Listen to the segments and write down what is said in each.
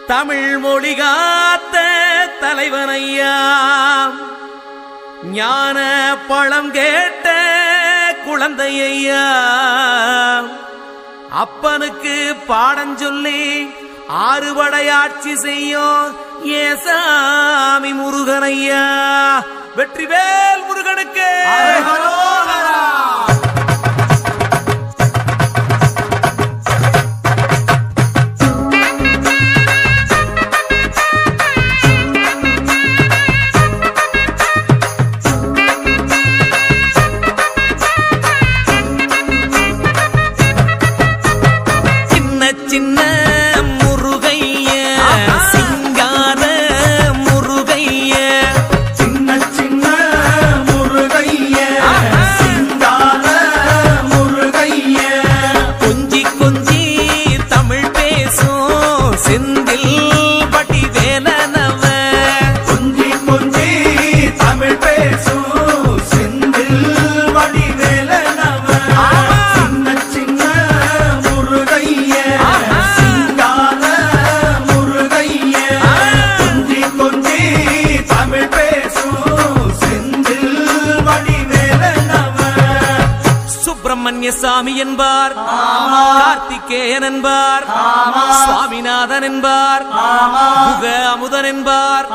தமிழ் மொழி காத்த தலைவனையா, ஞான பழம் கேட்ட குழந்தையா, அப்பனுக்கு பாடம் சொல்லி ஆறுபடையாட்சி செய்யும் ஏசாமி முருகனையா. வெற்றிவேல் முருகனுக்கு சின்ன முருகைய, சிங்கார முருகைய, சின்ன சின்ன முருகைய, சிங்கார முருகைய, கொஞ்சி கொஞ்சி தமிழ் பேசும் செந்தில் பட்டி வேலனவ, கொஞ்சி கொஞ்சி தமிழ் பேசும் செந்தில் வடி வேலனவ, சின்ன சின்ன முருகைய, சிங்கார முருகைய, கொஞ்சி கொஞ்சி தமிழ் பேசும் செந்தில் வடி வேலனவ. சுப்பிரமணிய சாமி என்பார், கார்த்திகேயன் என்பார், சுவாமிநாதன் என்பார், குக அமுதன் என்பார்,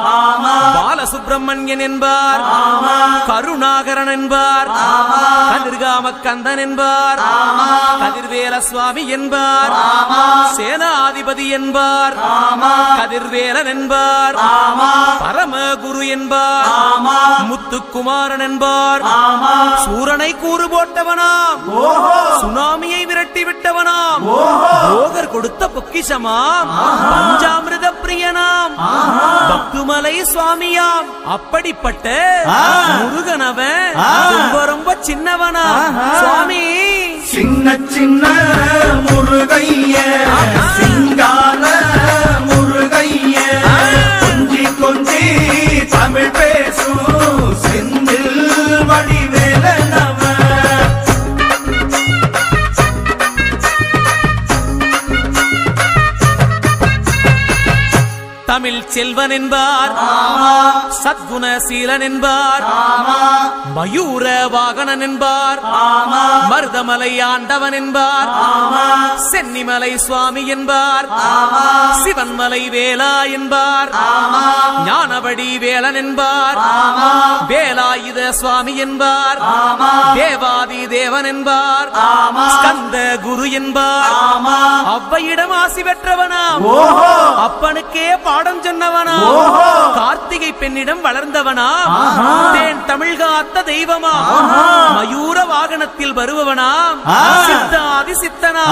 பாலசுப்பிரமணியன் என்பார், கருணாகரன் என்பார், கதிர்காம கந்தன் என்பார், கதிர்வேல சுவாமி என்பார், சேனாதிபதி என்பார், கதிர்வேலன் என்பார், பரமகுரு என்பார், முத்துக்குமாரன் என்பார், சூரனை கூறு போட்டவனாம், சுனாமியை விரட்டி விட்டவனாம், போகர் கொடுத்த பொக்கிஷமாம், பஞ்சாமிர்த பிரியனாம், பக்துமலை சுவாமியாம். அப்படிப்பட்ட முருகனவன் ரொம்ப ரொம்ப சின்னவனா சுவாமி. சின்ன சின்ன முருகைய, சிங்கார முருகைய, கொஞ்சி கொஞ்சி தமிழ் பேசும் செந்தில் வடி வேலனவ. தமிழ் செல்வன் என்பார், சத்குணசீலன் என்பார், மயூர வாகனன் என்பார், மருதமலை ஆண்டவன் என்பார், சென்னிமலை சுவாமி என்பார், சிவன்மலை வேலா என்பார், ஞானவடி வேலன் என்பார், வேலாயுத சுவாமி என்பார், தேவாதி தேவன் என்பார், ஸ்கந்த குரு என்பார், அவ்வையிடம் ஆசி பெற்றவனாம், அப்பனுக்கே பாடம் சொன்னவனா, கார்த்திகை பெண்ணிடம் வளர்ந்தவனா, தேன் தமிழ் காத்த தெய்வமா, மயூர வாகனத்தில் வருபவனா, சித்தாதி சித்தனா.